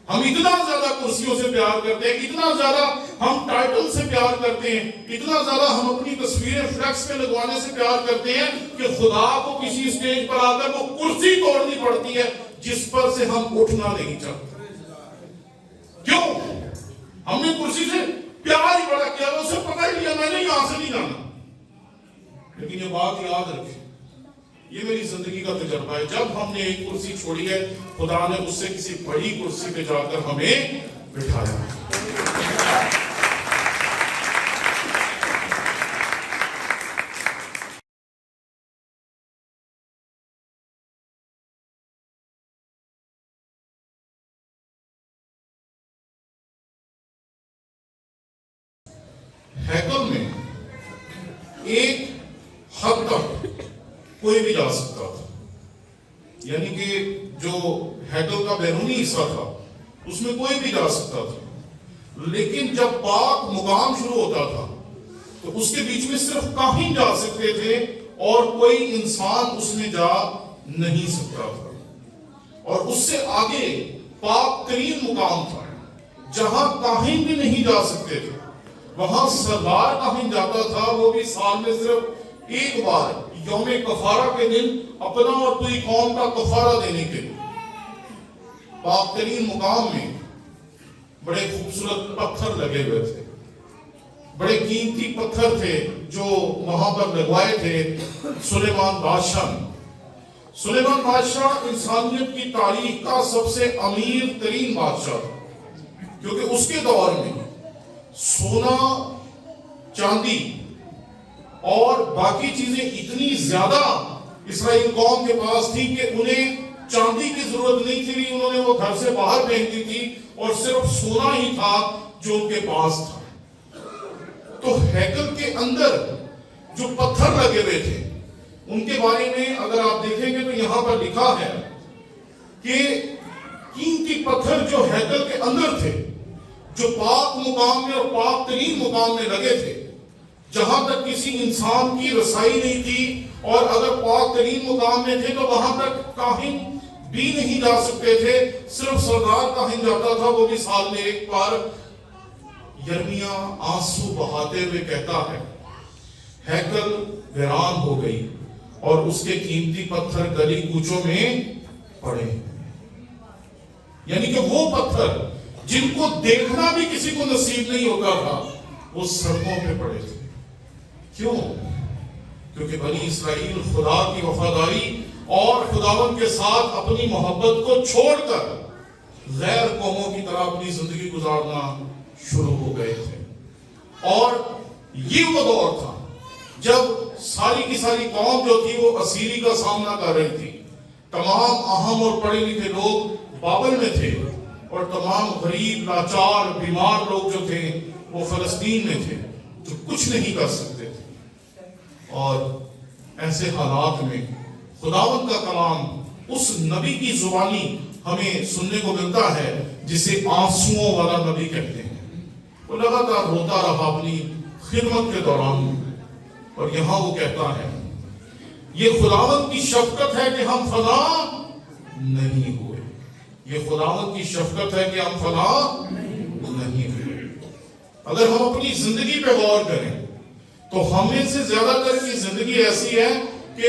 ہم اتنا زیادہ کرسیوں سے پیار کرتے ہیں، اتنا زیادہ ہم ٹائٹل سے پیار کرتے ہیں، اتنا زیادہ ہم اپنی تصویریں فلیکس پہ لگوانے سے پیار کرتے ہیں کہ خدا کو کسی اسٹیج پر آ کر وہ کرسی توڑنی پڑتی ہے جس پر سے ہم اٹھنا نہیں چاہتے۔ کیوں؟ ہم نے کرسی سے پیار ہی بڑا کیا، اسے پتہ ہی لیا میں نے یہاں سے نہیں جانا۔ لیکن یہ بات یاد رکھیں، یہ میری زندگی کا تجربہ ہے، جب ہم نے ایک کرسی چھوڑی ہے، خدا نے اس سے کسی بڑی کرسی پہ جا کر ہمیں بٹھایا۔ ہیکل میں ایک حد تک کوئی بھی جا سکتا تھا، یعنی کہ جو ہیکل کا بیرونی حصہ تھا اس میں کوئی بھی جا سکتا تھا، لیکن جب پاک مقام شروع ہوتا تھا تو اس کے بیچ میں صرف کاہن جا سکتے تھے اور کوئی انسان اس میں جا نہیں سکتا تھا۔ اور اس سے آگے پاک ترین مقام تھا جہاں کاہن بھی نہیں جا سکتے تھے، وہاں سردار کاہن جاتا تھا، وہ بھی سال میں صرف ایک بار یوم کفارہ کے دن اپنا اور پوری قوم کا کفارہ دینے کے لیے۔ پاک ترین مقام میں بڑے خوبصورت پتھر لگے ہوئے تھے، بڑے قیمتی پتھر تھے جو وہاں پر لگوائے تھے سلیمان بادشاہ نے۔ سلیمان بادشاہ انسانیت کی تاریخ کا سب سے امیر ترین بادشاہ تھا، کیونکہ اس کے دور میں سونا، چاندی اور باقی چیزیں اتنی زیادہ اسرائیل قوم کے پاس تھی کہ انہیں چاندی کی ضرورت نہیں تھی، انہوں نے وہ گھر سے باہر پھینک دی تھی اور صرف سونا ہی تھا جو ان کے پاس تھا۔ تو ہیکل کے اندر جو پتھر لگے ہوئے تھے ان کے بارے میں اگر آپ دیکھیں گے تو یہاں پر لکھا ہے کہ قیمتی پتھر جو ہیکل کے اندر تھے، جو پاک مقام میں اور پاک ترین مقام میں لگے تھے، جہاں تک کسی انسان کی رسائی نہیں تھی، اور اگر پاک ترین مقام میں تھے تو وہاں تک کاہن بھی نہیں جا سکتے تھے، صرف سردار کاہن جاتا تھا، وہ بھی سال میں ایک بار۔ یرمیہ آنسو بہاتے ہوئے کہتا ہے ہیکل ویران ہو گئی اور اس کے قیمتی پتھر گلی کوچوں میں پڑے، یعنی کہ وہ پتھر جن کو دیکھنا بھی کسی کو نصیب نہیں ہوتا تھا وہ سڑکوں پہ پڑے تھے۔ کیوں؟ کیونکہ بنی اسرائیل خدا کی وفاداری اور خداوند کے ساتھ اپنی محبت کو چھوڑ کر غیر قوموں کی طرح اپنی زندگی گزارنا شروع ہو گئے تھے۔ اور یہ وہ دور تھا جب ساری کی ساری قوم جو تھی وہ اسیری کا سامنا کر رہی تھی، تمام اہم اور پڑھے لکھے لوگ بابل میں تھے اور تمام غریب، لاچار، بیمار لوگ جو تھے وہ فلسطین میں تھے جو کچھ نہیں کر سکتے تھے۔ اور ایسے حالات میں خداوند کا کلام اس نبی کی زبانی ہمیں سننے کو ملتا ہے جسے آنسوؤں والا نبی کہتے ہیں۔ وہ لگاتار روتا رہا اپنی خدمت کے دوران، اور یہاں وہ کہتا ہے یہ خداوند کی شفقت ہے کہ ہم فنا نہیں ہوئے، یہ خداوند کی شفقت ہے کہ ہم فنا نہیں ہوئے۔ اگر ہم اپنی زندگی پہ غور کریں تو ہمیں سے زیادہ تر کی زندگی ایسی ہے کہ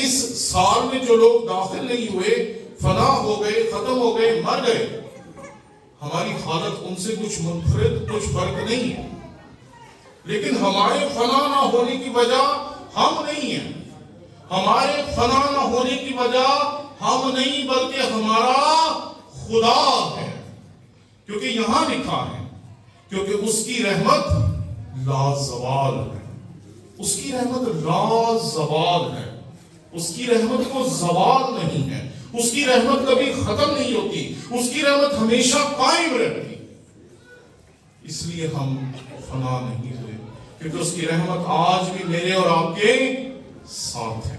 اس سال میں جو لوگ داخل نہیں ہوئے، فنا ہو گئے، ختم ہو گئے، مر گئے، ہماری حالت ان سے کچھ منفرد، کچھ فرق نہیں ہے۔ لیکن ہمارے فنا نہ ہونے کی وجہ ہم نہیں ہیں، ہمارے فنا نہ ہونے کی وجہ ہم نہیں بلکہ ہمارا خدا ہے، کیونکہ یہاں لکھا ہے کیونکہ اس کی رحمت لازوال ہے، اس کی رحمت لازوال ہے، اس کی رحمت کو زوال نہیں ہے، اس کی رحمت کبھی ختم نہیں ہوتی، اس کی رحمت ہمیشہ قائم رہتی۔ اس لیے ہم فنا نہیں ہوئے کیونکہ اس کی رحمت آج بھی میرے اور آپ کے ساتھ ہے۔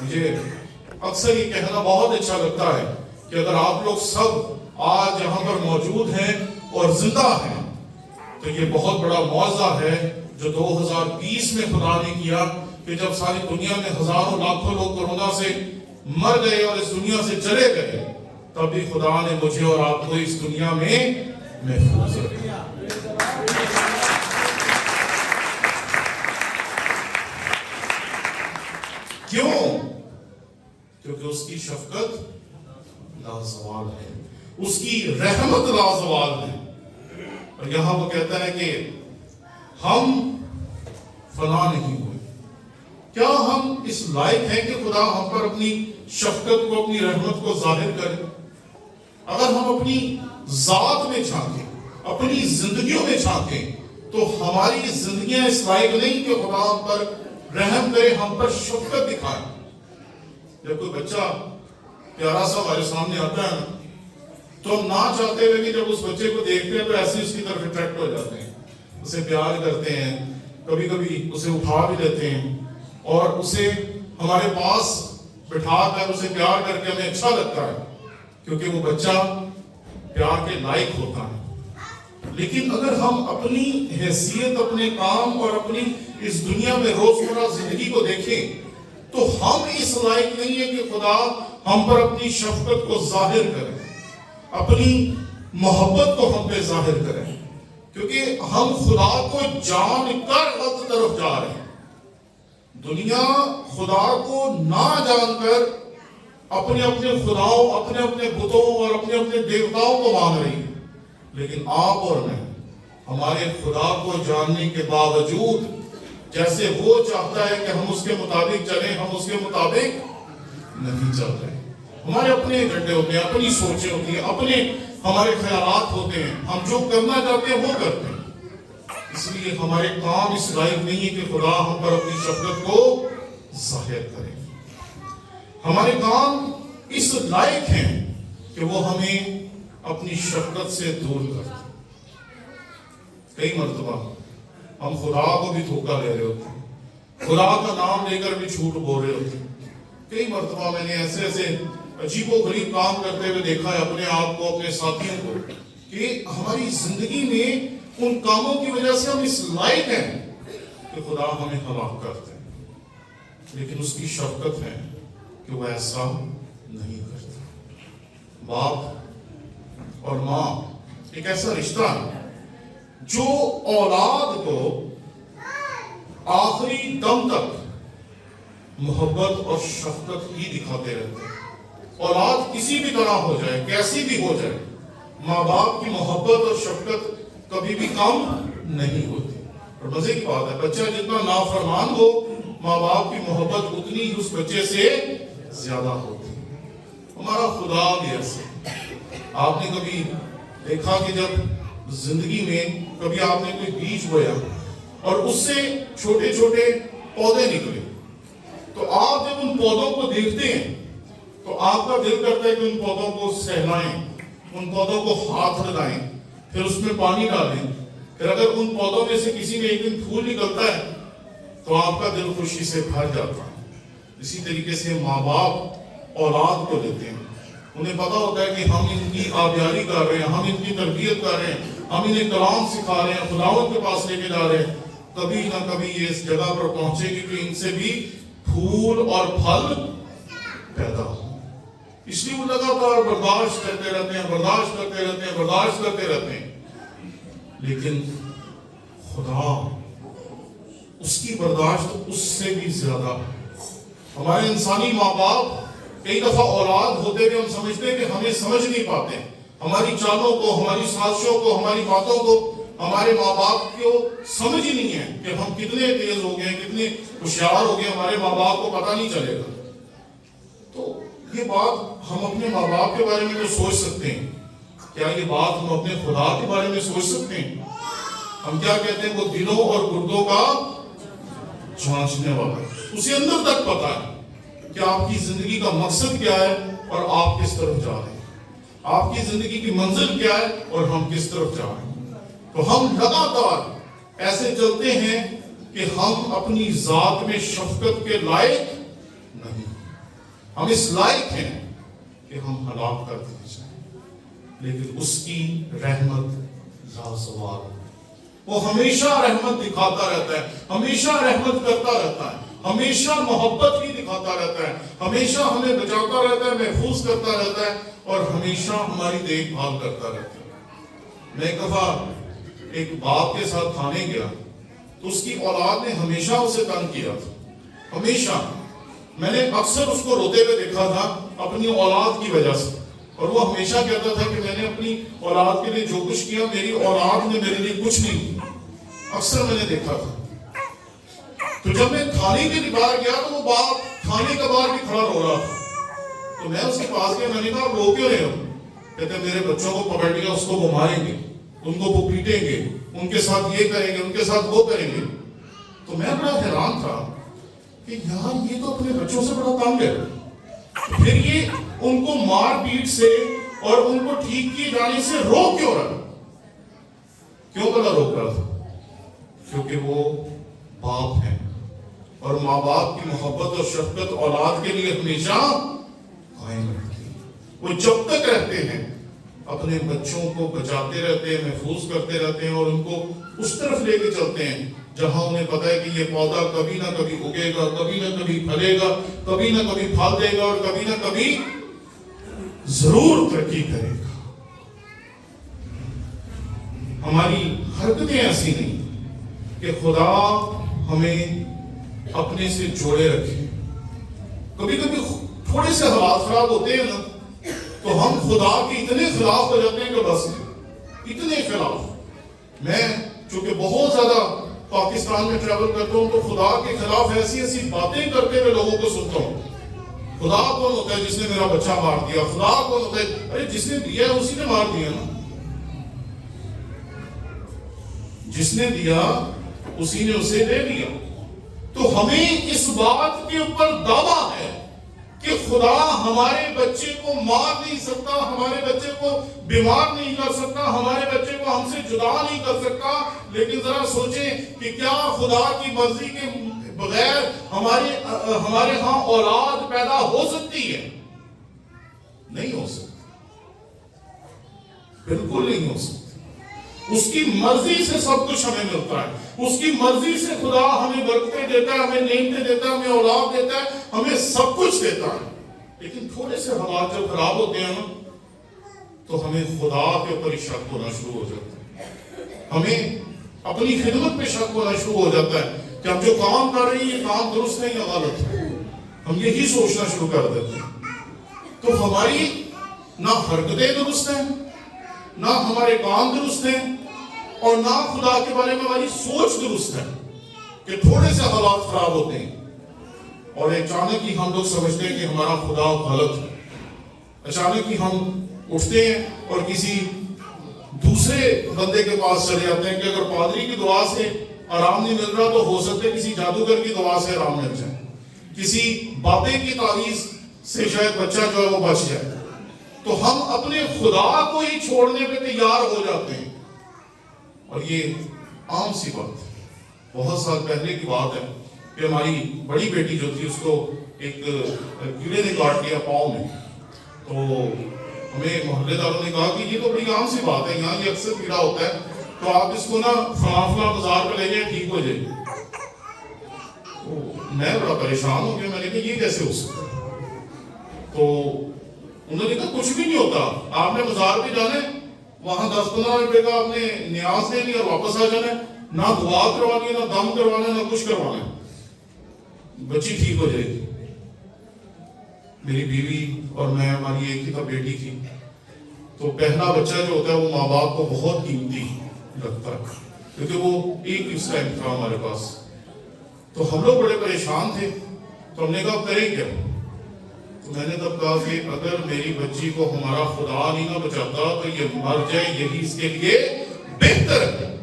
مجھے اکثر یہ کہنا بہت اچھا لگتا ہے کہ اگر آپ لوگ سب آج یہاں پر موجود ہیں اور زندہ ہیں تو یہ بہت بڑا معجزہ ہے جو 2020 میں خدا نے کیا، کہ جب ساری دنیا میں ہزاروں لاکھوں لوگ کورونا سے مر گئے اور اس دنیا سے چلے گئے، تبھی خدا نے مجھے اور آپ کو اس دنیا میں محفوظ رکھا۔ کیوں؟ کیونکہ اس کی شفقت لازوال ہے، اس کی رحمت لازوال ہے۔ اور یہاں وہ کہتا ہے کہ ہم فنا نہیں ہوئے۔ کیا ہم اس لائق ہیں کہ خدا ہم پر اپنی شفقت کو، اپنی رحمت کو ظاہر کرے؟ اگر ہم اپنی ذات میں جھانکیں، اپنی زندگیوں میں جھانکیں، تو ہماری زندگیاں اس لائق نہیں کہ خدا ہم پر رحم کرے، ہم پر شفقت دکھائے۔ جب کوئی بچہ پیارا سا ہمارے سامنے آتا ہے تو ہم نہ چاہتے ہوئے بھی جب اس بچے کو دیکھتے ہیں تو ایسے اس کی طرف اٹریکٹ ہو جاتے ہیں، اسے پیار کرتے ہیں، کبھی کبھی اسے اٹھا بھی لیتے ہیں اور اسے ہمارے پاس بٹھا کر اسے پیار کر کے ہمیں اچھا لگتا ہے، کیونکہ وہ بچہ پیار کے لائق ہوتا ہے۔ لیکن اگر ہم اپنی حیثیت، اپنے کام اور اپنی اس دنیا میں روزمرہ زندگی کو دیکھیں تو ہم اس لائق نہیں ہے کہ خدا ہم پر اپنی شفقت کو ظاہر کرے، اپنی محبت کو ہم پہ ظاہر کرے، کیونکہ ہم خدا کو جان کر غلط طرف جا رہے ہیں۔ دنیا خدا کو نہ جان کر اپنے اپنے خداؤں، اپنے اپنے بتوں اور اپنے اپنے دیوتاؤں کو مان رہی ہے، لیکن آپ اور میں ہمارے خدا کو جاننے کے باوجود جیسے وہ چاہتا ہے کہ ہم اس کے مطابق چلیں، ہم اس کے مطابق نہیں چل رہے۔ ہمارے اپنے ایجنڈے ہوتے ہیں، اپنی سوچیں ہوتی ہیں، اپنے ہمارے خیالات ہوتے ہیں، ہم جو کرنا چاہتے ہیں وہ کرتے ہیں۔ اس لیے ہمارے کام اس لائق نہیں ہے کہ خدا ہم پر اپنی شفقت کو ظاہر کرے۔ ہمارے کام اس لائق ہیں کہ وہ ہمیں اپنی شفقت سے دور کرتے۔ کئی مرتبہ ہم خدا کو بھی دھوکہ دے رہے ہوتے ہیں، خدا کا نام لے کر بھی جھوٹ بول رہے ہوتے ہیں۔ کئی مرتبہ میں نے ایسے عجیب و غریب کام کرتے ہوئے دیکھا ہے اپنے آپ کو، اپنے ساتھیوں کو، کہ ہماری زندگی میں ان کاموں کی وجہ سے ہم اس لائق ہیں کہ خدا ہمیں ہلاک کرتے ہیں، لیکن اس کی شفقت ہے کہ وہ ایسا نہیں کرتا۔ باپ اور ماں ایک ایسا رشتہ ہے جو اولاد کو آخری دم تک محبت اور شفقت ہی دکھاتے رہتے ہیں۔ اولاد کسی بھی طرح ہو جائے، کیسی بھی ہو جائے، ماں باپ کی محبت اور شفقت کبھی بھی کم نہیں ہوتی۔ اور مزے کی بات ہے، بچہ جتنا نافرمان ہو، ماں باپ کی محبت اتنی ہی اس بچے سے زیادہ ہوتی ہے۔ ہمارا خدا بھی ایسے۔ آپ نے کبھی دیکھا کہ جب زندگی میں کبھی آپ نے کوئی بیج بویا اور اس سے چھوٹے چھوٹے پودے نکلے، تو آپ جب ان پودوں کو دیکھتے ہیں تو آپ کا دل کرتا ہے کہ ان پودوں کو سہلائیں، ان پودوں کو ہاتھ لگائیں، پھر اس میں پانی ڈالیں، پھر اگر ان پودوں میں سے کسی میں ایک دن پھول نکلتا ہے تو آپ کا دل خوشی سے بھر جاتا ہے۔ اسی طریقے سے ماں باپ اولاد کو دیتے ہیں، انہیں پتا ہوتا ہے کہ ہم ان کی آبیاری کر رہے ہیں، ہم ان کی تربیت کر رہے ہیں، ہم انہیں کلام سکھا رہے ہیں، خداوند کے پاس لے کے جا رہے ہیں، کبھی نہ کبھی یہ اس جگہ پر پہنچے گی کہ ان سے بھی پھول اور پھل پیدا ہو۔ اس لیے وہ لگاتار برداشت کرتے رہتے ہیں، برداشت کرتے رہتے ہیں، برداشت کرتے رہتے ہیں، لیکن خدا اس کی برداشت اس سے بھی زیادہ۔ ہمارے انسانی ماں باپ کئی دفعہ اولاد ہوتے ہوئے ہم سمجھتے ہیں کہ ہمیں سمجھ نہیں پاتے، ہماری چالوں کو، ہماری سازشوں کو، ہماری باتوں کو ہمارے ماں باپ کو سمجھ ہی نہیں ہے کہ ہم کتنے تیز ہو گئے، کتنے ہوشیار ہو گئے، ہمارے ماں باپ کو پتہ نہیں چلے گا۔ تو یہ بات ہم اپنے ماں باپ کے بارے میں تو سوچ سکتے ہیں، کیا یہ بات ہم اپنے خدا کے بارے میں سوچ سکتے ہیں؟ ہم کیا کہتے ہیں، وہ دلوں اور گردوں کا جانچنے والا ہے، اسے اندر تک پتا ہے کہ آپ کی زندگی کا مقصد کیا ہے اور آپ کس طرف جا رہے ہیں، آپ کی زندگی کی منزل کیا ہے اور ہم کس طرف جا رہے ہیں۔ تو ہم لگاتار ایسے چلتے ہیں کہ ہم اپنی ذات میں شفقت کے لائق نہیں، ہم اس لائق ہیں کہ ہم ہلاک کر دیے جائیں، لیکن اس کی رحمت لازوال، وہ ہمیشہ رحمت دکھاتا رہتا ہے، ہمیشہ رحمت کرتا رہتا ہے، ہمیشہ محبت ہی دکھاتا رہتا ہے، ہمیشہ ہمیں بچاتا رہتا ہے، محفوظ کرتا رہتا ہے اور ہمیشہ ہماری دیکھ بھال کرتا رہتا ہے۔ میں ایک دفعہ ایک باپ کے ساتھ کھانے گیا تو اس کی اولاد نے ہمیشہ اسے تنگ کیا تھا، ہمیشہ۔ میں نے اکثر اس کو روتے ہوئے دیکھا تھا اپنی اولاد کی وجہ سے، اور وہ ہمیشہ کہتا تھا کہ میں نے اپنی اولاد کے لیے جو کچھ کیا میری اولاد نے میرے لیے کچھ نہیں کیا، اکثر میں نے دیکھا تھا۔ تو جب میں کھانے کے لیے باہر گیا تو وہ باپ کھانے کا باہر بھی کھڑا رو رہا تھا، تو میں اس کے پاس گیا، میں نے کہا رو کیوں رہے ہو؟ کہتے میرے بچوں کو پکڑ لیا، اس کو وہ ماریں گے، ان کو وہ پیٹیں گے، ان کے ساتھ یہ کریں گے، ان کے ساتھ وہ کریں گے۔ تو میں بڑا حیران تھا کہ یار یہ تو اپنے بچوں سے بڑا تنگ ہے، پھر یہ ان کو مار پیٹ سے اور ان کو ٹھیک کیے جانے سے روک کیوں رہا؟ کیوں بلا روک رہا تھا؟ کیونکہ وہ باپ ہیں، اور ماں باپ کی محبت اور شفقت اولاد کے لیے ہمیشہ قائم رہتی ہے۔ وہ جب تک رہتے ہیں اپنے بچوں کو بچاتے رہتے ہیں، محفوظ کرتے رہتے ہیں، اور ان کو اس طرف لے کے چلتے ہیں جہاں انہیں پتہ ہے کہ یہ پودا کبھی نہ کبھی اگے گا، کبھی نہ کبھی پھلے گا، کبھی نہ کبھی پھل دے گا، اور کبھی نہ کبھی ضرور ترقی کرے گا۔ ہماری حرکتیں ایسی نہیں کہ خدا ہمیں اپنے سے جوڑے رکھے۔ کبھی کبھی تھوڑے سے حالات خراب ہوتے ہیں نا تو ہم خدا کے اتنے خلاف ہو جاتے ہیں کہ بس اتنے خلاف۔ میں چونکہ بہت زیادہ پاکستان میں ٹریول کرتا ہوں تو خدا کے خلاف ایسی ایسی باتیں کرتے ہوئے لوگوں کو سنتا ہوں۔ خدا کون ہوتا ہے جس نے میرا بچہ مار دیا؟ خدا کون ہوتا ہے؟ ارے جس نے دیا ہے اسی نے مار دیا نا، جس نے دیا اسی نے اسے دے دیا۔ تو ہمیں اس بات کے اوپر دعویٰ ہے کہ خدا ہمارے بچے کو مار نہیں سکتا، ہمارے بچے کو بیمار نہیں کر سکتا، ہمارے بچے کو ہم سے جدا نہیں کر سکتا۔ لیکن ذرا سوچیں کہ کیا خدا کی مرضی کے بغیر ہمارے ہاں اولاد پیدا ہو سکتی ہے؟ نہیں ہو سکتی، بالکل نہیں ہو سکتی۔ اس کی مرضی سے سب کچھ ہمیں ملتا ہے، اس کی مرضی سے خدا ہمیں برکتیں دیتا ہے، ہمیں نعمتیں دیتا ہے، ہمیں اولاد دیتا ہے، ہمیں سب کچھ دیتا ہے۔ لیکن تھوڑے سے حالات جب خراب ہوتے ہیں نا تو ہمیں خدا کے اوپر ہی شک ہونا شروع ہو جاتا ہے، ہمیں اپنی خدمت پہ شک ہونا شروع ہو جاتا ہے کہ ہم جو کام کر رہے ہیں یہ کام درست ہے یا غلط ہے، ہم یہی سوچنا شروع کر دیتے ہیں۔ تو ہماری نہ حرکتیں درست ہیں، نہ ہمارے کام درست ہیں، اور نہ خدا کے بارے میں ہماری سوچ درست ہے، کہ تھوڑے سے حالات خراب ہوتے ہیں اور اچانک ہی ہم لوگ سمجھتے ہیں کہ ہمارا خدا غلط ہے۔ اچانک ہی ہم اٹھتے ہیں اور کسی دوسرے بندے کے پاس چلے جاتے ہیں کہ اگر پادری کی دعا سے آرام نہیں مل رہا تو ہو سکتا ہے کسی جادوگر کی دعا سے آرام مل جائے، کسی بابے کی تعویذ سے شاید بچہ جو ہے وہ بچ جائے۔ تو ہم اپنے خدا کو ہی چھوڑنے پہ تیار ہو جاتے ہیں، اور یہ عام سی بات ہے۔ بہت سال پہلے کی بات ہے کہ ہماری بڑی بیٹی جو تھی اس کو ایک کیڑے نے کاٹ لیا پاؤں میں، تو ہمیں محلے داروں نے کہا کہ یہ تو بڑی عام سی بات ہے، یہاں یہ اکثر کیڑا ہوتا ہے، تو آپ اس کو نا فلاں بازار پہ لے جائیں ٹھیک ہو جائے۔ تو میں بڑا پریشان ہو گیا، میں نے کہا یہ کیسے ہو سکتا ہے؟ تو انہوں نے کہا کچھ بھی نہیں ہوتا، آپ نے بازار پہ جانا ہے، وہاں 10-15 روپے کا آپ نے نیاز دے لیا اور واپس آ جانا ہے، نہ دعا کروانی ہے، نہ دم کروانا ہے، نہ کچھ کروانا ہے، بچی ٹھیک ہو جائے گی۔ میری بیوی اور میں، ہماری ایک ہی تو بیٹی تھی، تو پہلا بچہ جو ہوتا ہے وہ ماں باپ کو بہت قیمتی لگتا ہے، کیونکہ وہ ایک اس ٹائم تھا ہمارے پاس۔ تو ہم لوگ بڑے پریشان تھے، تو ہم نے کہا کریں کیا؟ تو میں نے تب کہا کہ اگر میری بچی کو ہمارا خدا نہیں نہ بچاتا تو یہ مر جائے، یہی اس کے لیے بہتر ہے۔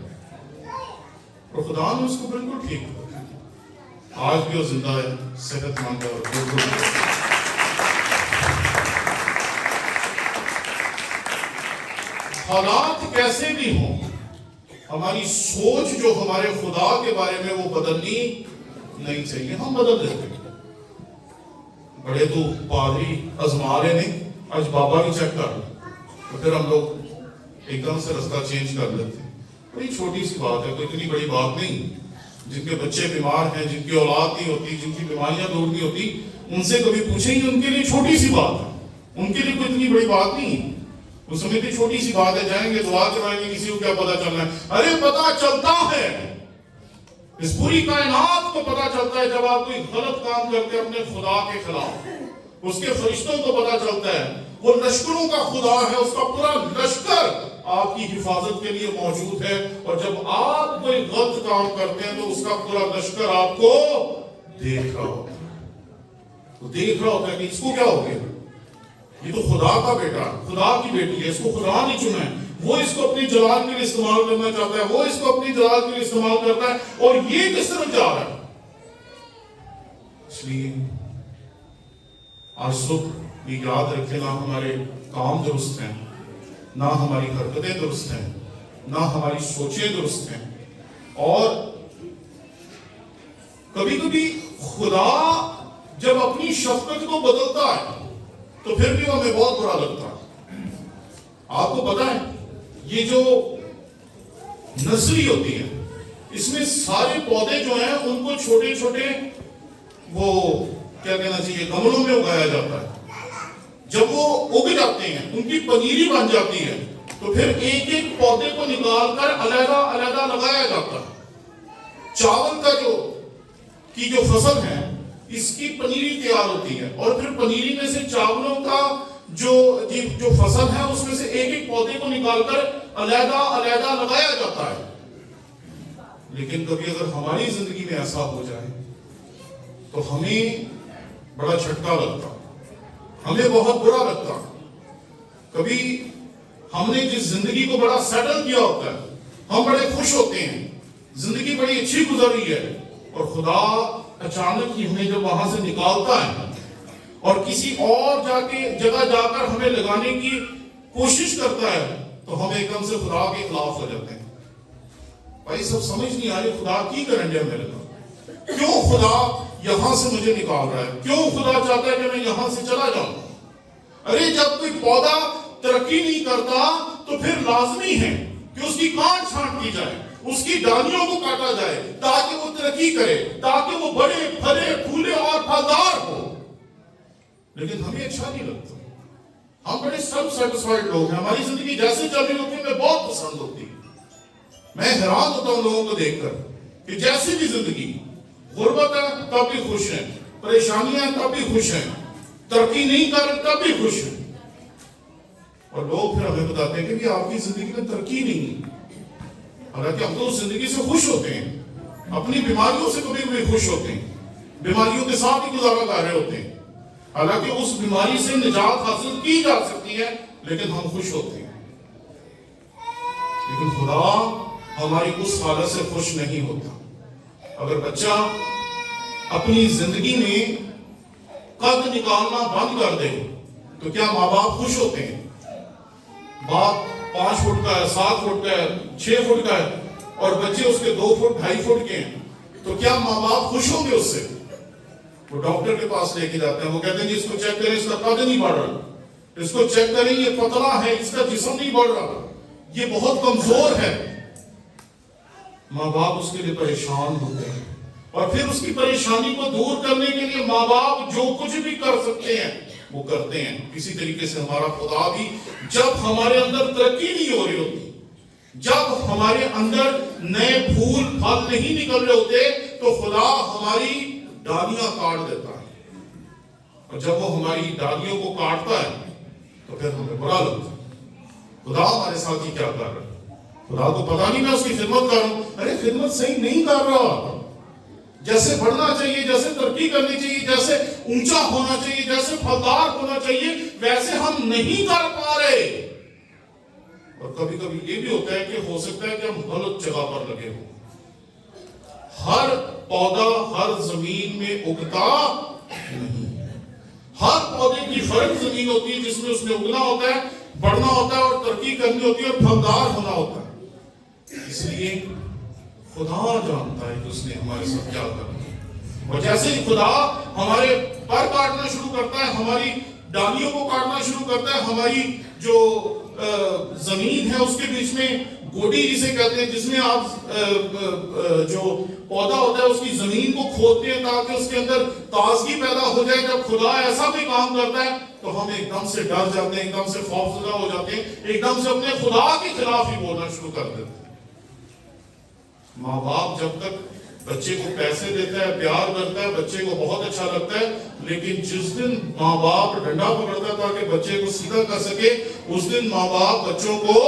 اور خدا نے اس کو بالکل ٹھیک کیا، آج بھی وہ زندہ ہے، صحت مند ہے اور بالکل۔ حالات کیسے بھی ہوں، ہماری سوچ جو ہمارے خدا کے بارے میں وہ بدلنی نہیں چاہیے، ہم بدل دیتے ہیں۔ بڑے تو پادری ازما رہے نہیں، آج بابا بھی چیک کر لیں، تو پھر ہم لوگ ایک دم سے رستہ چینج کر لیتے ہیں۔ بڑی چھوٹی سی بات ہے، کوئی اتنی بڑی بات نہیں۔ جن کے بچے بیمار ہیں، جن کی اولاد نہیں ہوتی، جن کی بیماریاں دور نہیں ہوتی، ان سے کبھی پوچھیں گے، ان کے لیے چھوٹی سی بات ہے، ان کے لیے کوئی اتنی بڑی بات نہیں، وہ سمجھتے چھوٹی سی بات ہے، جائیں گے دعا کروائیں گے، کسی کو کیا پتا چلنا ہے؟ ارے پتا چلتا ہے، اس پوری کائنات کو پتا چلتا ہے جب آپ کوئی غلط کام کرتے اپنے خدا کے خلاف، اس کے فرشتوں کو پتا چلتا ہے، وہ لشکروں کا خدا ہے، اس کا پورا لشکر آپ کی حفاظت کے لیے موجود ہے، اور جب آپ کوئی غلط کام کرتے ہیں تو اس کا پورا لشکر آپ کو دیکھ رہا ہوتا ہے، وہ دیکھ رہا ہوتا ہے کہ اس کو کیا ہو گیا، یہ تو خدا کا بیٹا، خدا کی بیٹی ہے، اس کو خدا نہیں چنا ہے، وہ اس کو اپنی جلال کے لیے استعمال کرنا چاہتا ہے، وہ اس کو اپنی جلال کے لیے استعمال کرتا ہے، اور یہ کس طرف جا رہا ہے؟ اس لیے آج صبح یہ یاد رکھیں، نہ ہمارے کام درست ہیں، نہ ہماری حرکتیں درست ہیں، نہ ہماری سوچیں درست ہیں، اور کبھی کبھی خدا جب اپنی شفقت کو بدلتا ہے تو پھر بھی ہمیں بہت برا لگتا ہے۔ آپ کو پتا ہے یہ جو نرسری ہوتی ہے، اس میں سارے پودے جو ہیں ان کو چھوٹے چھوٹے وہ کیا کہنا چاہیے گملوں میں اگایا جاتا ہے، جب وہ اگ جاتے ہیں ان کی پنیری بن جاتی ہے تو پھر ایک ایک پودے کو نکال کر علیحدہ علیحدہ لگایا جاتا ہے۔ چاول کا جو فصل ہے اس کی پنیری تیار ہوتی ہے، اور پھر پنیری میں سے چاولوں کا جو فصل ہے اس میں سے ایک ایک پودے کو نکال کر علیحدہ علیحدہ لگایا جاتا ہے۔ لیکن کبھی اگر ہماری زندگی میں ایسا ہو جائے تو ہمیں بڑا جھٹکا لگتا، ہمیں بہت برا لگتا۔ کبھی ہم نے جس زندگی کو بڑا سیٹل کیا ہوتا ہے، ہم بڑے خوش ہوتے ہیں، زندگی بڑی اچھی گزر رہی ہے، اور خدا اچانک ہی ہمیں جب وہاں سے نکالتا ہے اور کسی اور جگہ جا کر ہمیں لگانے کی کوشش کرتا ہے تو ہم ایک دم سے خدا کے خلاف ہو جاتے ہیں۔ بھائی سب سمجھ نہیں آ رہی خدا کی کرنٹ ہے میرے ساتھ، کیوں خدا یہاں سے مجھے نکال رہا ہے، کیوں خدا چاہتا ہے کہ میں یہاں سے چلا جاؤں؟ ارے جب کوئی پودا ترقی نہیں کرتا تو پھر لازمی ہے کہ اس کی کاٹ چھانٹ کی جائے، اس کی ڈالیوں کو کاٹا جائے تاکہ وہ ترقی کرے، تاکہ وہ بڑے پھلے پھولے اور پھلدار ہو۔ لیکن ہمیں اچھا نہیں لگتا، ہم بڑے سیلف سیٹسفائیڈ لوگ ہیں، ہماری زندگی جیسے چل رہی ہوتی ہے ہمیں بہت پسند ہوتی ہے۔ میں حیران ہوتا ہوں لوگوں کو دیکھ کر کہ جیسی بھی زندگی، غربت ہے تب بھی خوش ہیں، پریشانیاں ہیں تب بھی خوش ہیں، ترقی نہیں کر رہے تب بھی خوش ہیں، اور لوگ پھر ہمیں بتاتے ہیں کہ آپ کی زندگی میں ترقی نہیں ہے، حالانکہ ہم تو اس زندگی سے خوش ہوتے ہیں، اپنی بیماریوں سے کبھی کبھی خوش ہوتے ہیں، بیماریوں کے ساتھ ہی گزارا کر رہے ہوتے ہیں، حالانکہ اس بیماری سے نجات حاصل کی جا سکتی ہے لیکن ہم خوش ہوتے ہیں۔ لیکن خدا ہماری اس حالت سے خوش نہیں ہوتا۔ اگر بچہ اپنی زندگی میں قد نکالنا بند کر دے تو کیا ماں باپ خوش ہوتے ہیں؟ باپ 5 فٹ کا ہے، 7 فٹ کا ہے، 6 فٹ کا ہے، اور بچے اس کے 2 فٹ 2.5 فٹ کے ہیں، تو کیا ماں باپ خوش ہوں گے اس سے؟ وہ ڈاکٹر کے پاس لے کے جاتے ہیں، وہ کہتے ہیں جی اس کو چیک کریں، اس کا قد نہیں بڑھ رہا، اس کو چیک کریں یہ پتلا ہے، اس کا جسم نہیں بڑھ رہا، یہ بہت کمزور ہے۔ ماں باپ اس کے لیے پریشان ہوتے ہیں، اور پھر اس کی پریشانی کو دور کرنے کے لیے ماں باپ جو کچھ بھی کر سکتے ہیں وہ کرتے ہیں۔ اسی طریقے سے ہمارا خدا بھی جب ہمارے اندر ترقی نہیں ہو رہی ہوتی، جب ہمارے اندر نئے پھول پھل نہیں نکل رہے ہوتے، تو خدا ہماری ڈالیاں کاٹ دیتا ہے، اور جب وہ ہماری ڈالیوں کو کاٹتا ہے تو پھر ہمیں برا لگتا ہے۔ خدا ہمارے ساتھ ہی کیا کر رہا ہے؟ خدا کو پتا نہیں میں اس کی خدمت کر رہا ہوں، ارے خدمت صحیح نہیں کر رہا، جیسے بڑھنا چاہیے، جیسے ترقی کرنی چاہیے، جیسے اونچا ہونا چاہیے، جیسے پھلدار ہونا چاہیے، ویسے ہم نہیں کر پا رہے۔ اور کبھی کبھی یہ بھی ہوتا ہے کہ ہو سکتا ہے کہ ہم غلط جگہ پر لگے ہوں۔ ہر پودا ہر زمین میں اگتا نہیں، ہر پودے کی فرق زمین ہوتی ہے جس میں اس نے اگنا ہوتا ہے، بڑھنا ہوتا ہے، اور ترقی کرنی ہوتی ہے، اور پھلدار ہونا ہوتا ہے۔ اس لیے خدا جانتا ہے کہ اس نے ہمارے ساتھ کیا کرنا ہے، اور جیسے ہی خدا ہمارے پر کاٹنا شروع کرتا ہے، ہماری ڈالیوں کو کاٹنا شروع کرتا ہے، ہماری جو زمین ہے اس کے بیچ میں گوڈی جسے کہتے ہیں، جس میں آپ جو پودا ہوتا ہے اس کی زمین کو کھودتے ہیں تاکہ اس کے اندر تازگی پیدا ہو جائے. جب خدا ایسا بھی کام کرتا ہے تو ہم ایک دم سے ڈر جاتے ہیں، ایک دم سے خوف زدہ ہو جاتے ہیں، ایک دم سے اپنے خدا کے خلاف ہی بولنا شروع کر دیتے ہیں. ماں باپ جب تک بچے کو پیسے دیتا ہے، پیار کرتا ہے، بچے کو بہت اچھا لگتا ہے، لیکن جس دن ماں باپ ڈنڈا پکڑتا ہے تاکہ بچے کو سیدھا کر سکے، اس دن ماں باپ بچوں کو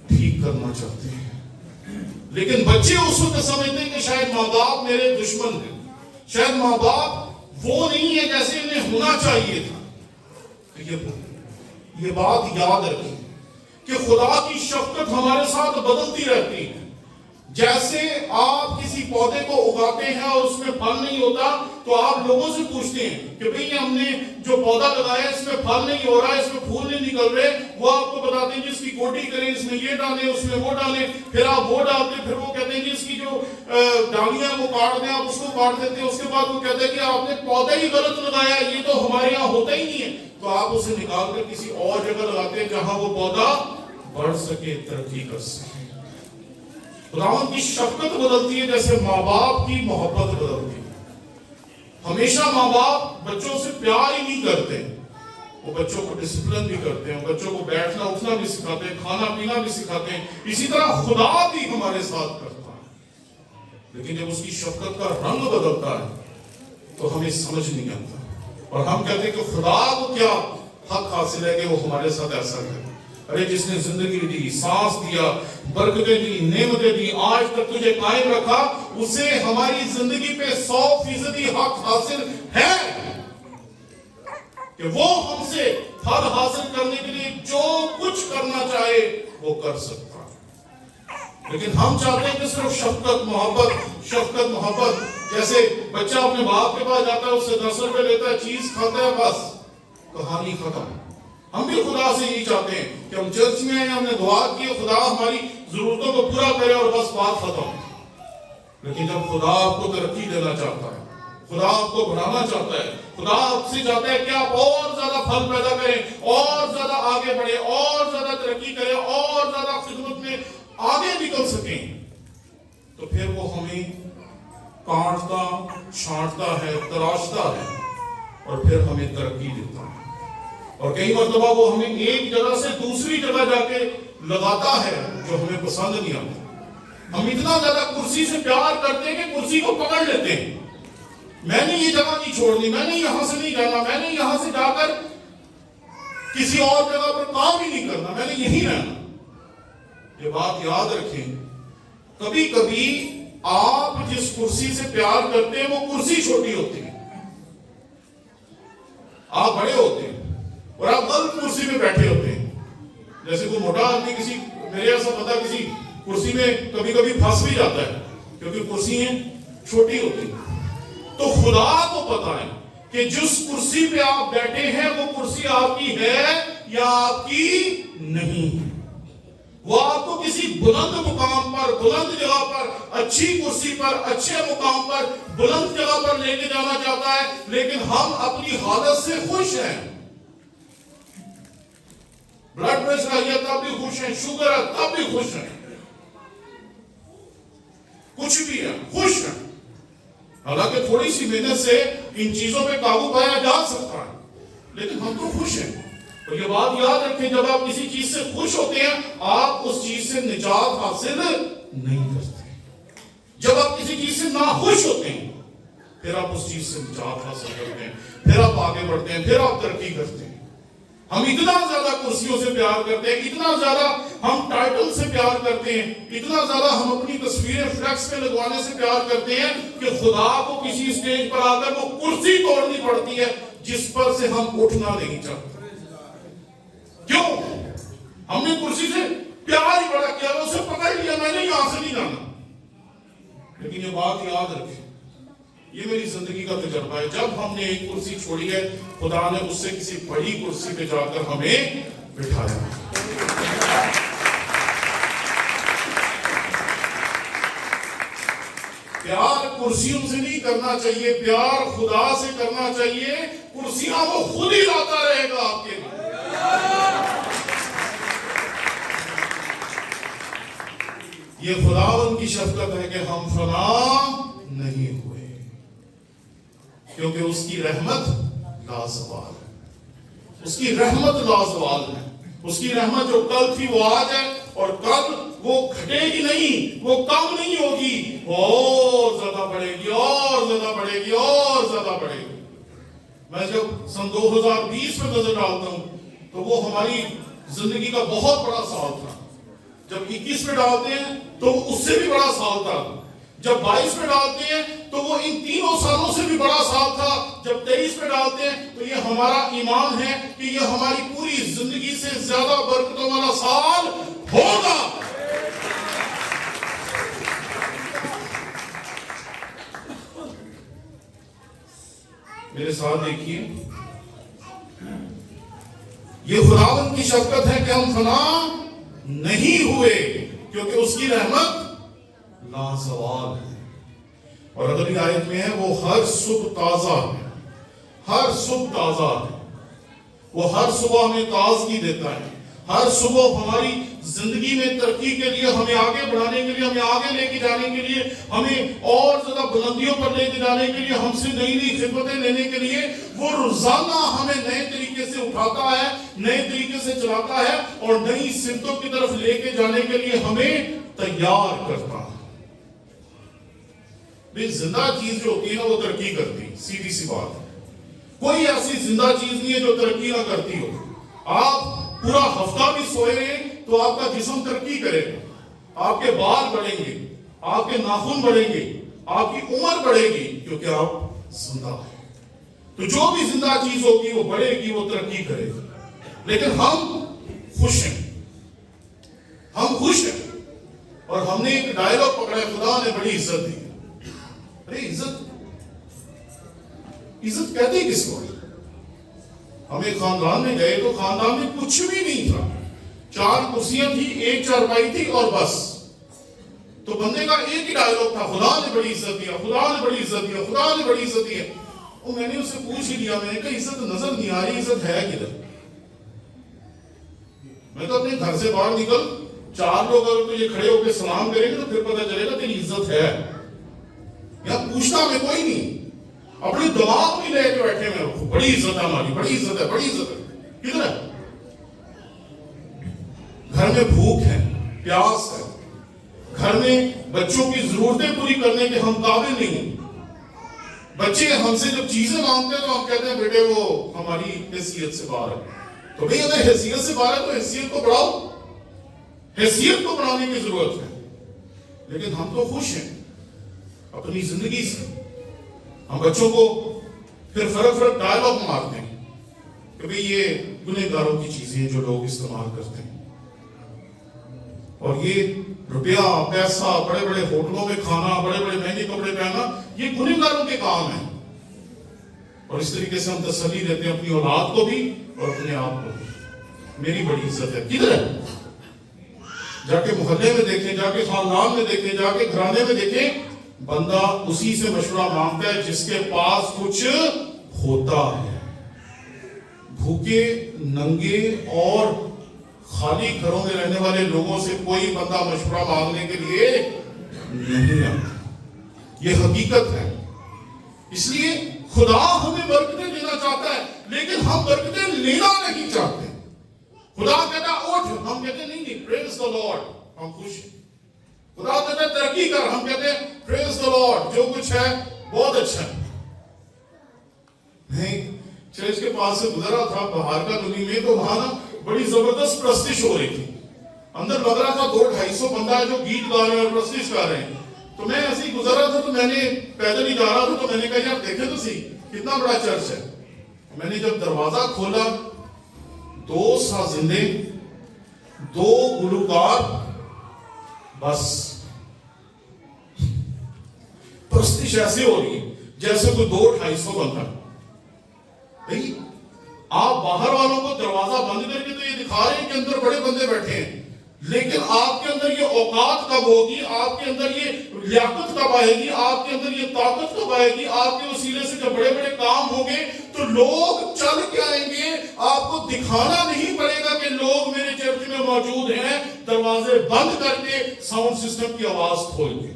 ٹھیک کرنا چاہتے ہیں. لیکن بچے اس وقت سمجھتے ہیں کہ شاید ماں باپ میرے دشمن ہیں، شاید ماں باپ وہ نہیں ہے جیسے انہیں ہونا چاہیے تھا. یہ بات یاد رکھیں کہ خدا کی شفقت ہمارے ساتھ بدلتی رہتی ہے. جیسے آپ کسی پودے کو اگاتے ہیں اور اس میں پھل نہیں ہوتا تو آپ لوگوں سے پوچھتے ہیں کہ بھئی ہم نے جو پودا لگایا اس میں پھل نہیں ہو رہا ہے، اس میں پھول نہیں نکل رہے. وہ آپ کو بتاتے ہیں جی اس کی گوٹی کریں، اس میں یہ ڈالیں، اس میں وہ ڈالیں. پھر آپ وہ ڈالتے ہیں، پھر وہ کہتے ہیں جی اس کی جو ڈالیاں وہ کاٹ دیں، آپ اس کو کاٹ دیتے ہیں. اس کے بعد وہ کہتے ہیں کہ آپ نے پودا ہی غلط لگایا، یہ تو ہمارے یہاں ہوتا ہی نہیں ہے. تو آپ اسے نکال کر کسی اور جگہ لگاتے ہیں جہاں وہ پودا بڑھ سکے، ترقی کر سکے. خداوند کی شفقت بدلتی ہے جیسے ماں باپ کی محبت بدلتی ہے. ہمیشہ ماں باپ بچوں سے پیار ہی نہیں کرتے، وہ بچوں کو ڈسپلن بھی کرتے ہیں، بچوں کو بیٹھنا اٹھنا بھی سکھاتے ہیں، کھانا پینا بھی سکھاتے ہیں. اسی طرح خدا بھی ہمارے ساتھ کرتا ہے. لیکن جب اس کی شفقت کا رنگ بدلتا ہے تو ہمیں سمجھ نہیں آتا، اور ہم کہتے ہیں کہ خدا کو کیا حق حاصل ہے کہ وہ ہمارے ساتھ ایسا کرے. ارے جس نے زندگی دی، سانس دیا، برکتیں دی، نعمتیں دی، آج تک تجھے قائم رکھا، اسے ہماری زندگی پہ 100% حق حاصل ہے کہ وہ ہم سے پھل حاصل کرنے کے لیے جو کچھ کرنا چاہے وہ کر سکتا ہے. لیکن ہم چاہتے ہیں کہ صرف شفقت محبت. جیسے بچہ اپنے باپ کے پاس جاتا ہے، اس سے 10 روپے لیتا ہے، چیز کھاتا ہے، بس کہانی ختم. ہم بھی خدا سے یہی چاہتے ہیں کہ ہم چرچ میں آئے، ہم نے دعا کی، خدا ہماری ضرورتوں کو پورا کرے اور بس بات ختم. لیکن جب خدا آپ کو ترقی دینا چاہتا ہے، خدا آپ کو بڑھانا چاہتا ہے، خدا آپ سے چاہتا ہے کہ آپ اور زیادہ پھل پیدا کریں، اور زیادہ آگے بڑھیں، اور زیادہ ترقی کریں، اور زیادہ خدمت میں آگے نکل سکیں، تو پھر وہ ہمیں کاٹتا چھانٹتا ہے، تراشتا ہے، اور پھر ہمیں ترقی دیتا ہے. اور کئی مرتبہ وہ ہمیں ایک جگہ سے دوسری جگہ جا کے لگاتا ہے جو ہمیں پسند نہیں آتا. ہم اتنا زیادہ کرسی سے پیار کرتے ہیں کہ کرسی کو پکڑ لیتے ہیں. میں نے یہ جگہ نہیں چھوڑنی، میں نے یہاں سے نہیں جانا، میں نے یہاں سے جا کر کسی اور جگہ پر کام ہی نہیں کرنا، میں نے یہی رہنا. یہ بات یاد رکھیں، کبھی کبھی آپ جس کرسی سے پیار کرتے ہیں وہ کرسی چھوٹی ہوتی ہے، آپ بڑے ہوتے ہیں اور آپ غلط کرسی میں بیٹھے ہوتے ہیں. جیسے کوئی موٹا آدمی کسی، میرے ایسا پتا کسی کرسی میں کبھی کبھی پھنس بھی جاتا ہے کیونکہ کرسیاں چھوٹی ہوتی ہیں. تو خدا کو پتا ہے کہ جس کرسی پہ آپ بیٹھے ہیں وہ کرسی آپ کی ہے یا آپ کی نہیں. وہ آپ کو کسی بلند مقام پر، بلند جگہ پر، اچھی کرسی پر، اچھے مقام پر، بلند جگہ پر لے کے جانا چاہتا ہے، لیکن ہم اپنی حالت سے خوش ہیں. بلڈ پریشر ہے تب بھی خوش ہیں، شوگر ہے تب بھی خوش ہیں، کچھ بھی ہے خوش ہیں. حالانکہ تھوڑی سی محنت سے ان چیزوں پہ قابو پایا جا سکتا ہے، لیکن ہم تو خوش ہیں. اور یہ بات یاد رکھیں، جب آپ کسی چیز سے خوش ہوتے ہیں آپ اس چیز سے نجات حاصل نہیں کرتے. جب آپ کسی چیز سے ناخوش ہوتے ہیں پھر آپ اس چیز سے نجات حاصل کرتے ہیں، پھر آپ آگے بڑھتے ہیں، پھر آپ ترقی کرتے ہیں. ہم اتنا زیادہ کرسیوں سے پیار کرتے ہیں، اتنا زیادہ ہم ٹائٹل سے پیار کرتے ہیں، اتنا زیادہ ہم اپنی تصویریں فلیکس پہ لگوانے سے پیار کرتے ہیں کہ خدا کو کسی اسٹیج پر آ کر وہ کرسی توڑنی پڑتی ہے جس پر سے ہم اٹھنا نہیں چاہتے. کیوں؟ ہم نے کرسی سے پیار ہی بڑا کیا، اسے پکڑ لیا، میں نے یہاں سے نہیں جانا. لیکن یہ بات یاد رکھیں، یہ میری زندگی کا تجربہ ہے، جب ہم نے ایک کرسی چھوڑی ہے خدا نے اس سے کسی بڑی کرسی پہ جا کر ہمیں بٹھایا. پیار کرسیوں سے نہیں کرنا چاہیے، پیار خدا سے کرنا چاہیے. کرسیاں وہ خود ہی لاتا رہے گا آپ کے لیے. یہ خداوند کی شفقت ہے کہ ہم فنا نہیں ہوئے، کیونکہ اس کی رحمت لازوال ہے، اس کی رحمت لازوال ہے، اس کی رحمت جو کل تھی وہ آج ہے، اور کل وہ گھٹے گی نہیں، وہ کم نہیں ہوگی، اور زیادہ بڑھے گی، اور زیادہ بڑھے گی، اور زیادہ بڑھے گی۔ میں جب سن 2020 میں نظر ڈالتا ہوں تو وہ ہماری زندگی کا بہت بڑا سال تھا، جب 21 میں ڈالتے ہیں تو وہ اس سے بھی بڑا سال تھا، جب 22 میں ڈالتے ہیں تو وہ ان تینوں سالوں سے بھی بڑا سال تھا، جب 23 میں ڈالتے ہیں تو یہ ہمارا ایمان ہے کہ یہ ہماری پوری زندگی سے زیادہ برکتوں والا سال ہوگا۔ میرے ساتھ دیکھیے، یہ خداوند کی شفقت ہے کہ ہم فنا نہیں ہوئے، کیونکہ اس کی رحمت لازوال ہے۔ اور اگلی آیت میں ہے وہ ہر صبح تازہ ہے، ہر صبح تازہ ہے، وہ ہر صبح ہمیں تازگی دیتا ہے، ہر صبح ہماری زندگی میں ترقی کے لیے، ہمیں آگے بڑھانے کے لیے، ہمیں آگے لے کے جانے کے لیے، ہمیں اور زیادہ بلندیوں پر لے کے جانے کے لیے، ہم سے نئی نئی خدمتیں لینے کے لیے وہ روزانہ ہمیں نئے طریقے سے اٹھاتا ہے، نئے طریقے سے چلاتا ہے، اور نئی سمتوں کی طرف لے کے جانے کے لیے ہمیں تیار کرتا ہے۔ زندہ چیز جو ہوتی ہے نا وہ ترقی کرتی ہے، سیدھی سی بات ہے۔ کوئی ایسی زندہ چیز نہیں ہے جو ترقی نہ کرتی ہو۔ آپ پورا ہفتہ بھی سوئے رہے تو آپ کا جسم ترقی کرے گا، آپ کے بال بڑھیں گے، آپ کے ناخن بڑھیں گے، آپ کی عمر بڑھے گی، کیونکہ آپ زندہ ہیں۔ تو جو بھی زندہ چیز ہوگی وہ بڑھے گی، وہ ترقی کرے گی۔ لیکن ہم خوش ہیں، ہم خوش ہیں، اور ہم نے ایک ڈائلاگ پکڑا ہے، خدا نے بڑی عزت دی۔ ارے عزت کہتے ہی کس کو؟ ہم ایک خاندان میں گئے تو خاندان میں کچھ بھی نہیں تھا، 4 کرسیاں تھی، 1 چارپائی تھی، اور بس۔ تو بندے کا ایک ہی ڈائلاگ تھا، خدا نے بڑی عزت دیا، خدا نے بڑی عزت دیا، خدا نے بڑی عزت دیا۔ اور میں نے اس سے پوچھ ہی لیا، میں نے کہا عزت نظر نہیں آ رہی، عزت ہے کدھر؟ میں تو اپنے گھر سے باہر نکل، 4 لوگ اگر تجھے کھڑے ہو کے سلام کریں گے تو پھر پتہ چلے گا تیری عزت ہے۔ یہاں پوچھتا میں کوئی نہیں، اپنے دماغ میں لے کے بیٹھے میں، بڑی عزت ہے ہماری، بڑی عزت ہے، بڑی عزت ہے۔ کدھر ہے؟ گھر میں بھوک ہے، پیاس ہے، گھر میں بچوں کی ضرورتیں پوری کرنے کے ہم قابل نہیں ہیں۔ بچے ہم سے جب چیزیں مانگتے ہیں تو ہم کہتے ہیں بیٹے وہ ہماری حیثیت سے باہر ہے۔ تو بھئی اگر حیثیت سے باہر ہے تو حیثیت کو بڑھاؤ، حیثیت کو بڑھانے کی ضرورت ہے۔ لیکن ہم تو خوش ہیں اپنی زندگی سے۔ ہم بچوں کو پھر فرق ڈائلاگ مارتے ہیں کہ بھئی یہ گنہگاروں کی چیزیں جو لوگ استعمال کرتے ہیں، اور یہ روپیہ پیسہ، بڑے بڑے ہوٹلوں میں کھانا، بڑے بڑے مہنگے کپڑے پہننا، یہ گنہگاروں کے کام ہیں۔ اور اس طریقے سے ہم تسلی دیتے ہیں اپنی اولاد کو بھی اور اپنے آپ کو بھی۔ میری بڑی عزت ہے، کدھر ہے؟ جا کے محلے میں دیکھیں، جا کے خاندان میں دیکھیں، جا کے گھرانے میں دیکھیں، بندہ اسی سے مشورہ مانگتا ہے جس کے پاس کچھ ہوتا ہے۔ بھوکے، ننگے اور خالی گھروں میں رہنے والے لوگوں سے کوئی بندہ مشورہ مانگنے کے لیے نہیں آتا، یہ حقیقت ہے۔ اس لیے خدا ہمیں برکتیں دینا چاہتا ہے، لیکن ہم برکتیں لینا نہیں چاہتے۔ خدا کہتا اٹھ، ہم کہتے نہیں، پریز دی لارڈ، ہم خوش ہیں۔ خدا کہتا ترقی کر، ہم کہتے ہیں پریز دی لارڈ، جو کچھ ہے بہت اچھا ہے۔ نہیں، چرچ کے پاس سے گزرا تھا باہر کا گلی میں، تو وہاں نا بڑی زبردست پرستش ہو رہی تھی۔ اندر لگ رہا تھا 200-250 بندہ ہے جو گیت گا رہے ہیں اور پرستش کر رہے ہیں۔ تو میں ایسے ہی گزر رہا تھا، تو میں نے پیدل ہی جا رہا تھا، تو میں نے کہا یار دیکھیں تو سی کتنا بڑا چرچ ہے۔ میں نے جب دروازہ کھولا، 2 سازندے، 2 گلوکار، بس پرستش ایسے ہو رہی ہے جیسے کوئی 200-250 بندہ۔ بھئی آپ باہر والوں کو دروازہ بند کر کے تو یہ دکھا رہے ہیں کہ اندر بڑے بندے بیٹھے ہیں، لیکن آپ کے اندر یہ اوقات کب ہوگی، آپ کے اندر یہ لیاقت کب آئے گی، آپ کے اندر یہ طاقت کب آئے گی، آپ کے وسیلے سے جب بڑے بڑے کام ہوں گے تو لوگ چل کے آئیں گے۔ آپ کو دکھانا نہیں پڑے گا کہ لوگ میرے چرچ میں موجود ہیں دروازے بند کر کے ساؤنڈ سسٹم کی آواز کھول کے.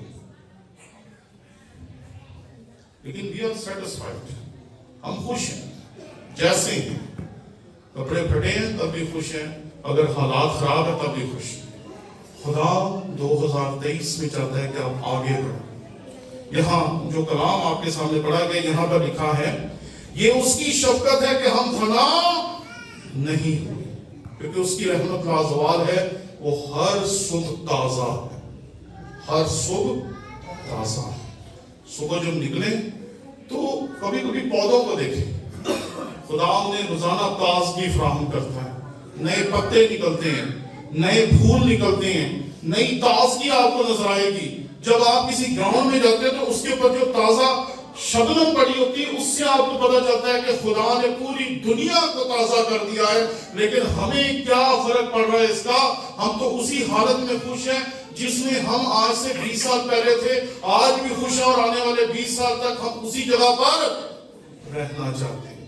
لیکن we are satisfied. ہم خوش ہیں جیسے ہیں. کپڑے پھٹے ہیں تب بھی خوش ہیں, اگر حالات خراب ہیں تب بھی خوش ہیں. خدا 2023 میں چاہتا ہے کہ آپ آگے بڑھیں. یہاں جو کلام آپ کے سامنے پڑھا گیا یہاں پر لکھا ہے یہ اس کی شفقت ہے کہ ہم فنا نہیں ہوئے, کیونکہ اس کی رحمت لازوال ہے, وہ ہر صبح تازہ ہے, ہر صبح تازہ ہے. صبح جب نکلیں تو کبھی کبھی پودوں کو دیکھیں, خدا انہیں روزانہ تازگی فراہم کرتا ہے. نئے پتے نکلتے ہیں, نئے پھول نکلتے ہیں, نئی تازگی آپ کو نظر آئے گی. جب آپ کسی گراؤنڈ میں جاتے ہیں تو اس کے اوپر جو تازہ شبنم پڑی ہوتی ہے اس سے آپ کو پتا چلتا ہے کہ خدا نے پوری دنیا کو تازہ کر دیا ہے. لیکن ہمیں کیا فرق پڑ رہا ہے اس کا؟ ہم تو اسی حالت میں خوش ہیں جس میں ہم آج سے 20 سال پہلے تھے, آج بھی خوش ہیں, اور آنے والے 20 سال تک ہم اسی جگہ پر رہنا چاہتے ہیں.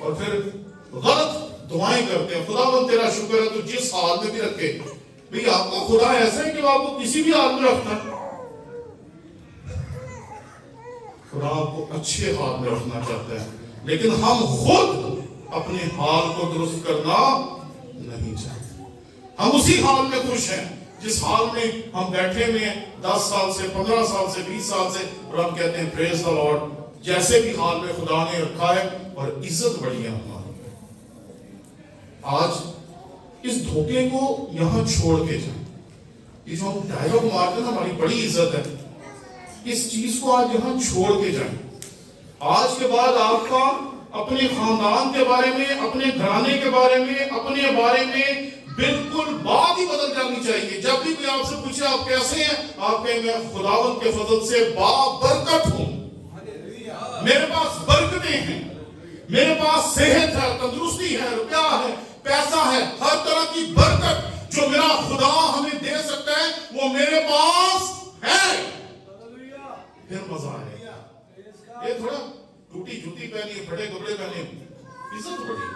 اور پھر غلط دعائیں کرتے ہیں, خداوند تیرا شکر ہے تو جس حال میں بھی رکھے. بھئی آپ کا خدا ایسا ہے کہ وہ آپ کو کسی بھی حال میں رکھتا ہے. خدا آپ کو اچھے حال میں رکھنا چاہتا ہے, لیکن ہم خود اپنے حال کو درست کرنا نہیں چاہتے. ہم اسی حال میں خوش ہیں جس حال میں ہم بیٹھے ہوئے ہیں 10 سال سے, 15 سال سے, 20 سال سے, اور ہم کہتے ہیں پریز دی لارڈ. جیسے بھی حال میں خدا نے رکھا ہے, اور عزت بڑی ہے ہماری. آج اس دھوکے کو یہاں چھوڑ کے جائیں. یہ جو ہم ڈائلاگ مارتے ہیں ہماری بڑی عزت ہے, اس چیز کو آج یہاں چھوڑ کے جائیں. آج کے بعد آپ کا اپنے خاندان کے بارے میں, اپنے گھرانے کے بارے میں, اپنے بارے میں بالکل بات ہی بدل جانی چاہیے. جب بھی کوئی آپ سے پوچھے آپ کیسے ہیں, آپ کہیں میں خداوند کے فضل سے بابرکت ہوں, میرے پاس برکتیں ہیں, میرے پاس صحت ہے, تندرستی ہے, روپیہ ہے, پیسہ ہے, ہر طرح کی برکت جو میرا خدا ہمیں دے سکتا ہے وہ میرے پاس ہے. پھر مزہ آئے گا. یہ تھوڑا ٹوٹی جوتی پہنی, پھٹے کپڑے پہنے, عزت بڑی.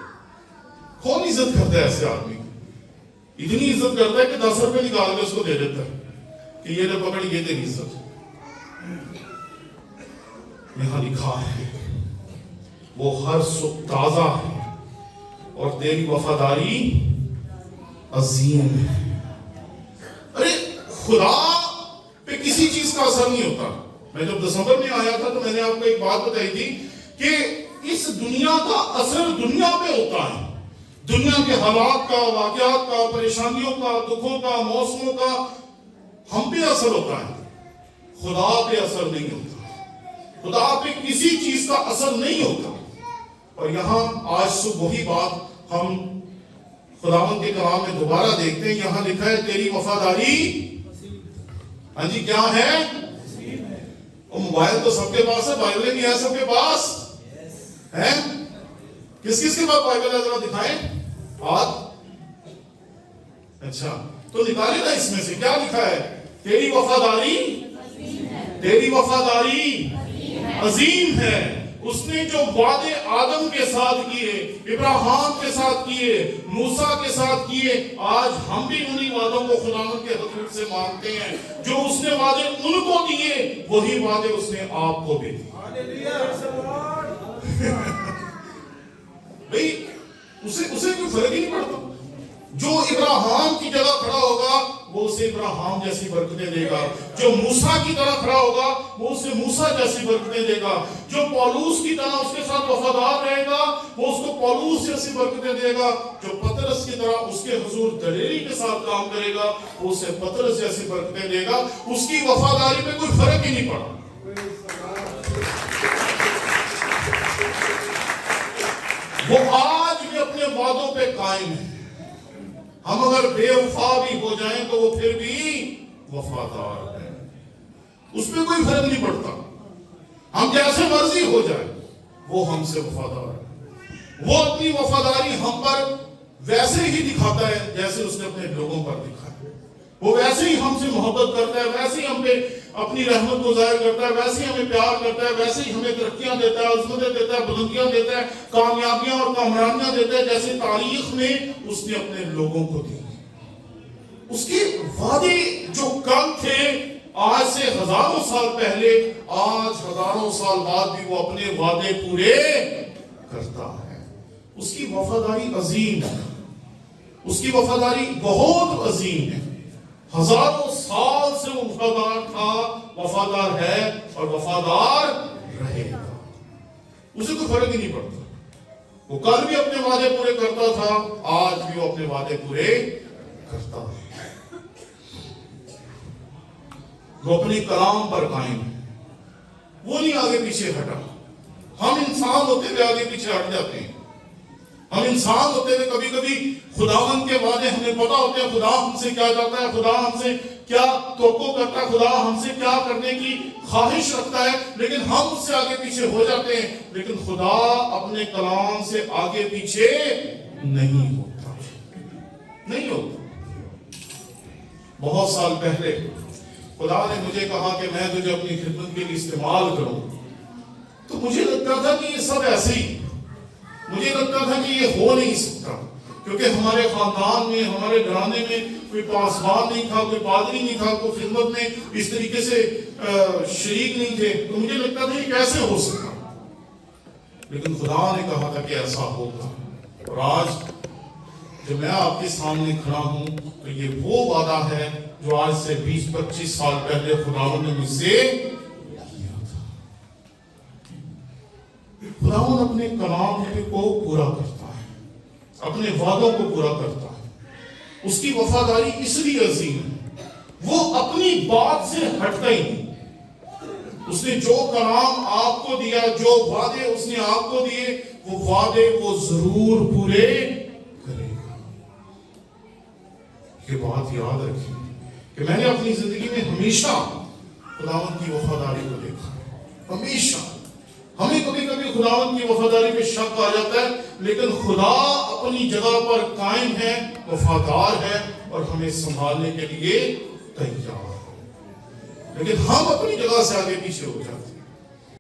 کون عزت کرتا ہے ایسے آدمی کی؟ اتنی عزت کرتا ہے کہ 10 روپے نکال کے اس کو دے دیتا ہے کہ یہ لے پکڑ, یہ تیری عزت. یہاں لکھا ہے وہ ہر صبح تازہ ہے اور تیری وفاداری عظیم ہے. ارے خدا پہ کسی چیز کا اثر نہیں ہوتا. میں جب دسمبر میں آیا تھا تو میں نے آپ کو ایک بات بتائی تھی کہ اس دنیا کا اثر دنیا پہ ہوتا ہے. دنیا کے حالات کا, واقعات کا, پریشانیوں کا, دکھوں کا, موسموں کا ہم پہ اثر ہوتا ہے, خدا پہ اثر نہیں ہوتا. خدا پہ کسی چیز کا اثر نہیں ہوتا. اور یہاں آج صبح وہی بات ہم خداوند کے کلام میں دوبارہ دیکھتے ہیں. یہاں لکھا ہے تیری وفاداری, ہاں جی کیا ہے؟ اور موبائل تو سب کے پاس ہے, بائبلیں نہیں ہے سب کے پاس ہے. کس کس کے پاس بائبل ہے ذرا دکھائیں ہاتھ. اچھا تو نکالے نا اس میں سے کیا لکھا ہے؟ تیری وفاداری, تیری وفاداری عظیم ہے. اس نے جو وعدے آدم کے ساتھ کیے, ابراہیم کے ساتھ کیے, موسیٰ کے ساتھ کیے, آج ہم بھی انہی وعدوں کو خداوند کے حضور سے مانگتے ہیں. جو اس نے وعدے ان کو دیے وہی وعدے اس نے آپ کو بھی دیے. بھئی اسے کوئی فرق ہی نہیں پڑتا. جو ابراہیم کی جگہ کھڑا ہوگا وہ اسے ابراہیم جیسی برکتیں دے گا. جو موسیٰ کی طرح کھڑا ہوگا وہ اسے موسیٰ جیسی برکتیں دے گا. جو پولوس کی طرح اس کے ساتھ وفادار رہے گا وہ اس کو پولوس جیسی برکتیں دے گا. جو پطرس کی طرح اس کے حضور دلیری کے ساتھ کام کرے گا وہ اسے پطرس جیسی برکتیں دے گا. اس کی وفاداری میں کوئی فرق ہی نہیں پڑا. وہ آج بھی اپنے وعدوں پہ قائم ہے. ہم اگر بے وفا بھی ہو جائیں تو وہ پھر بھی وفادار ہیں. اس میں کوئی فرق نہیں پڑتا. ہم جیسے مرضی ہو جائیں وہ ہم سے وفادار ہے. وہ اپنی وفاداری ہم پر ویسے ہی دکھاتا ہے جیسے اس نے اپنے لوگوں پر دکھایا. وہ ویسے ہی ہم سے محبت کرتا ہے, ویسے ہی ہم پہ اپنی رحمت کو ظاہر کرتا ہے, ویسے ہی ہمیں پیار کرتا ہے, ویسے ہی ہمیں ترقیاں دیتا ہے, عظمتیں دیتا ہے, بلندیاں دیتا ہے, کامیابیاں اور کامرانیاں دیتا ہے جیسے تاریخ میں اس نے اپنے لوگوں کو دی. اس کے وعدے جو کل تھے آج سے ہزاروں سال پہلے، آج ہزاروں سال بعد بھی وہ اپنے وعدے پورے کرتا ہے۔ اس کی وفاداری عظیم ہے، اس کی وفاداری بہت عظیم ہے۔ ہزاروں سال سے وہ وفادار تھا، وفادار ہے اور وفادار رہے گا۔ اسے کوئی فرق ہی نہیں پڑتا، وہ کل بھی اپنے وعدے پورے کرتا تھا، آج بھی وہ اپنے وعدے پورے کرتا ہے۔ وہ اپنے کلام پر قائم ہے، وہ نہیں آگے پیچھے ہٹا۔ ہم انسان ہوتے ہوئے آگے پیچھے ہٹ جاتے ہیں، ہم انسان ہوتے ہوئے کبھی کبھی خداوند کے وعدے ہمیں پتا ہوتے ہیں، خدا ہم سے کیا چاہتا ہے، خدا ہم سے کیا توقع کرتا ہے، خدا ہم سے کیا کرنے کی خواہش رکھتا ہے، لیکن ہم اس سے آگے پیچھے ہو جاتے ہیں۔ لیکن خدا اپنے کلام سے آگے پیچھے نہیں ہوتا، نہیں ہوتا۔ بہت سال پہلے خدا نے مجھے کہا کہ میں تجھے اپنی خدمت کے لیے استعمال کروں، تو مجھے لگتا تھا کہ یہ سب ایسے ہی، مجھے لگتا تھا کہ یہ ہو نہیں سکتا، کیونکہ ہمارے خاندان میں، ہمارے گھرانے میں کوئی پاسبان نہیں تھا، کوئی پادری نہیں تھا، کوئی خدمت میں اس طریقے سے شریک نہیں تھے، تو مجھے لگتا تھا یہ کیسے ہو سکتا۔ لیکن خدا نے کہا تھا کہ ایسا ہوگا، اور آج جب میں آپ کے سامنے کھڑا ہوں تو یہ وہ وعدہ ہے جو آج سے 20-25 سال پہلے خداوند نے مجھ سے کیا تھا۔ خداوند اپنے کلام کو پورا کرتا ہے، اپنے وعدوں کو پورا کرتا ہے۔ اس کی وفاداری اس لیے عظیم ہے، وہ اپنی بات سے ہٹتا ہی نہیں۔ اس نے جو کلام آپ کو دیا، جو وعدے اس نے آپ کو دیے، وہ وعدے وہ ضرور پورے کرے گا۔ یہ بات یاد رکھیں کہ میں نے اپنی زندگی میں ہمیشہ خداوند کی وفاداری کو دیکھا ہے، ہمیشہ۔ ہمیں کبھی کبھی خداوند کی وفاداری پہ شک آ جاتا ہے، لیکن خدا اپنی جگہ پر قائم ہے، وفادار ہے اور ہمیں سنبھالنے کے لیے تیار ہے۔ لیکن ہم اپنی جگہ سے آگے پیچھے ہو جاتے ہیں۔